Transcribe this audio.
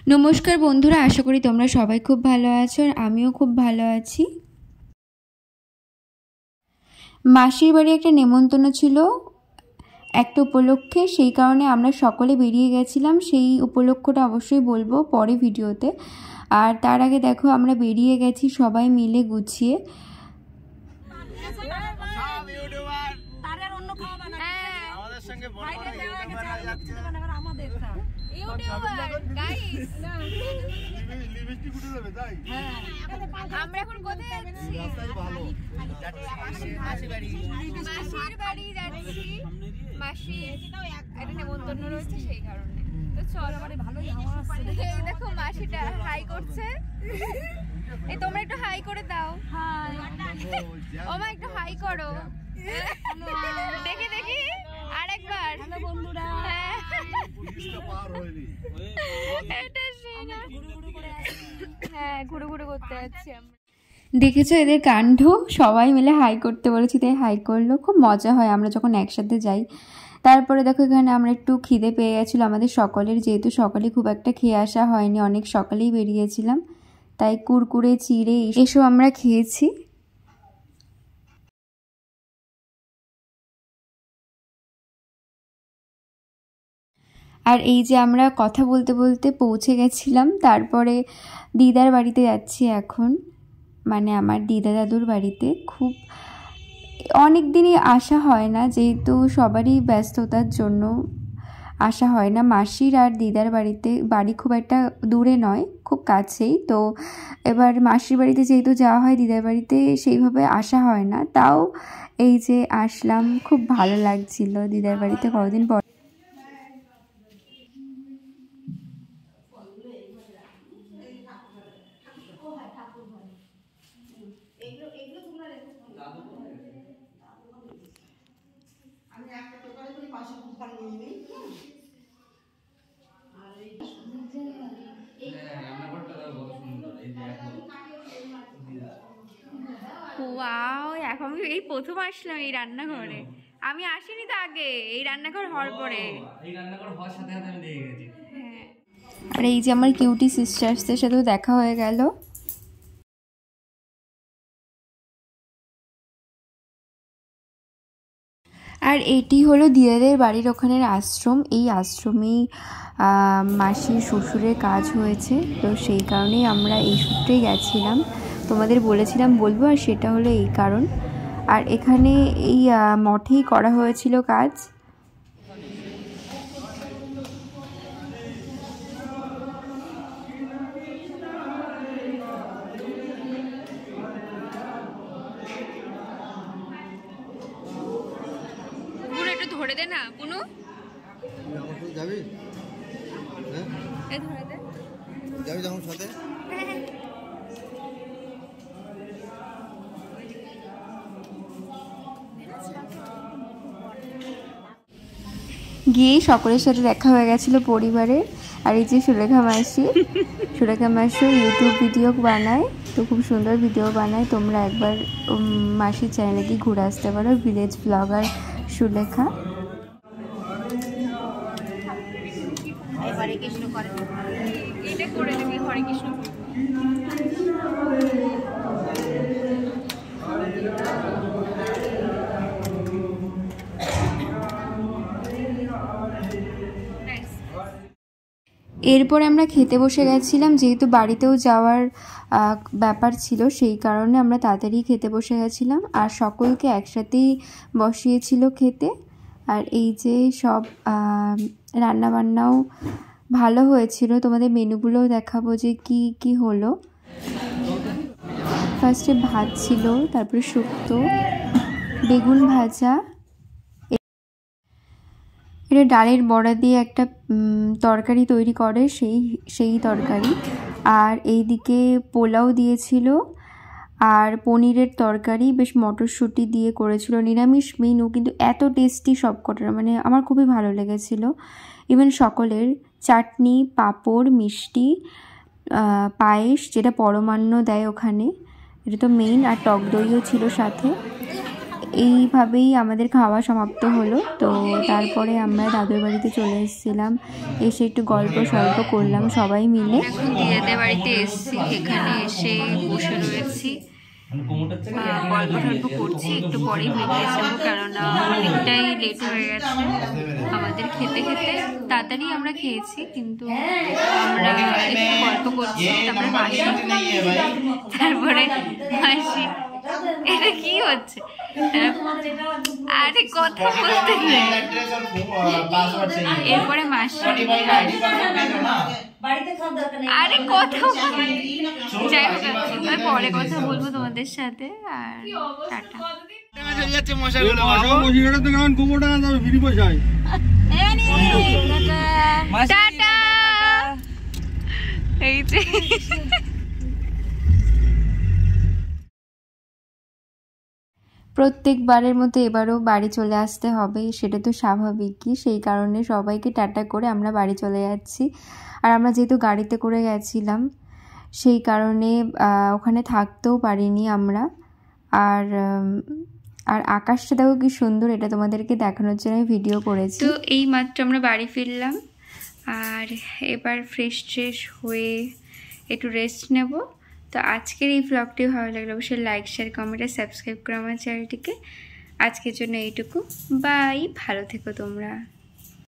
नमस्कार बंधुरा आशा करी तोमरा सबाई खूब भालो आछो और आमिओ खूब भालो आछि। मासिर बाड़ी एकटा नेमन्तन्न छिलो एकटा उपलक्षे सेई कारणे आमरा सकले बेरिये गेछिलाम। सेई उपलक्षटा अवश्यई बोलबो परे भिडियोते। और तार आगे देखो आमरा बेरिये गेछि सबाई मिले गुछिए। দেখো মাসিটা হাই করছে। এই তোমরা একটু হাই করে দাও। হাই ও মা একটু হাই করো। দেখি দেখি আরেকবার। হ্যালো বন্ধুরা। এটা শোনা। হ্যাঁ ঘুরে ঘুরে করতে যাচ্ছি আমরা। দেখেছো এদের কাণ্ড, সবাই মিলে হাই করতে বলেছি তাই হাই করলো। খুব মজা হয় আমরা যখন একসাথে যাই। তারপরে দেখো এখানে আমরা একটু খিদে পেয়ে গেছিলো আমাদের সকলের, যেহেতু সকালে খুব একটা খেয়ে আসা হয়নি, অনেক সকালেই বেরিয়েছিলাম, তাই কুরকুরে চিড়ে এসব আমরা খেয়েছি। আর এই যে আমরা কথা বলতে বলতে পৌঁছে গেছিলাম, তারপরে দিদার বাড়িতে যাচ্ছি এখন, মানে আমার দিদা দাদুর বাড়িতে। খুব অনেক দিনই আসা হয় না, যেহেতু সবারই ব্যস্ততার জন্য আসা হয় না। মাসির আর দিদার বাড়ি খুব একটা দূরে নয়, খুব কাছেই। তো এবার মাসির বাড়িতে যেহেতু যাওয়া হয়, দিদার বাড়িতে সেইভাবে আসা হয় না। তাও এই যে আসলাম, খুব ভালো লাগছিল দিদার বাড়িতে কতদিন পর। ওয়াও, এখন আমি এই প্রথম আসলাম এই রান্নাঘরে। আমি আসিনি তো আগে, এই রান্নাঘর হওয়ার পরে। এই রান্নাঘর হওয়ার সাথে সাথে আমি দেখে গেছি। হ্যাঁ। আর এই যে আমার কিউটি সিস্টার্সদের সাথেও দেখা হয়ে গেল। আর এটি হলো দিদাদের বাড়ির ওখানের আশ্রম। এই আশ্রমেই মাসির শ্বশুরের কাজ হয়েছে, তো সেই কারণেই আমরা এই সূত্রেই গেছিলাম। তোমাদের বলেছিলাম বলবো, আর সেটা হলো এই কারণ। আর এখানে এই মঠেই করা হয়েছিল কাজ। ধরে দে না পুনু, যাবি ধরে দে, যাবি যখন সাথে। গিয়ে সকলের সাথে দেখা হয়ে গেছিল পরিবারের। আর এই যে সুলেখা মাসি ইউটিউব ভিডিও বানায়, তো খুব সুন্দর ভিডিও বানায়। তোমরা একবার মাসির চ্যানেলে গিয়ে ঘুরে আসতে পারো, ভিলেজ ব্লগার সুলেখা। হরে কৃষ্ণ করে, এটা করে দিবি হরে কৃষ্ণ। এরপর আমরা খেতে বসে গেছিলাম, যেহেতু বাড়িতেও যাওয়ার ব্যাপার ছিল, সেই কারণে আমরা তাড়াতাড়ি খেতে বসে গেছিলাম। আর সকলকে একসাথেই বসিয়েছিল খেতে। আর এই যে সব রান্নাবান্নাও ভালো হয়েছিল, তোমাদের মেনুগুলোও দেখাবো যে কি কি হলো। ফার্স্টে ভাত ছিল, তারপরে শুক্তো, বেগুন ভাজা, এটা ডালের বড়া দিয়ে একটা তরকারি তৈরি করে, সেই তরকারি। আর এইদিকে পোলাও দিয়েছিল, আর পনিরের তরকারি, বেশ মটরশুঁটি দিয়ে করেছিল। নিরামিষ মেনু, কিন্তু এত টেস্টি সব কটার, মানে আমার খুবই ভালো লেগেছিল। ইভেন সকলের চাটনি, পাঁপড়, মিষ্টি, পায়েস, যেটা পরমান্ন দেয় ওখানে, এটা তো মেইন, আর টক দইও ছিল সাথে। এইভাবেই আমাদের খাওয়া সমাপ্ত হলো। তো তারপরে আমরা দাদুর বাড়িতে চলে এসেছিলাম, এসে একটু গল্প সল্প করলাম সবাই মিলে। এখন দিদাদের বাড়িতে এসেছি, এখানে এসে বসে রয়েছি, গল্প টল্প করছি। একটু পরেই বেরিয়ে যাবো, কারণ অনেকটাই লেট হয়ে গেছে আমাদের খেতে খেতে। তাড়াতাড়ি আমরা খেয়েছি, কিন্তু আমরা একটু গল্প করছি। তারপরে মাসি, এটা কি হচ্ছে? আরে কথা বলতে নেই। এরপরে মাসি, আরে কথা, যাই হোক পরে কথা বলবো তোমাদের সাথে। আর টাটা। টাটা। এই যে প্রত্যেকবারের মতো এবারও বাড়ি চলে আসতে হবে, সেটা তো স্বাভাবিকই। সেই কারণে সবাইকে টাটা করে আমরা বাড়ি চলে যাচ্ছি। আর আমরা যেহেতু গাড়িতে করে গেছিলাম, সেই কারণে ওখানে থাকতেও পারিনি আমরা। আর আর আকাশটা দেখো কি সুন্দর, এটা তোমাদেরকে দেখানোর জন্য আমি ভিডিও করেছি। তো এই মাত্র আমরা বাড়ি ফিরলাম, আর এবার ফ্রেশ ট্রেশ হয়ে একটু রেস্ট নেব। তো আজকের এই ব্লগটি ভালো লাগলে অবশ্যই লাইক, শেয়ার, কমেন্ট আর সাবস্ক্রাইব করো আমার চ্যানেলটিকে। আজকের জন্য এইটুকু, বাই, ভালো থেকো তোমরা।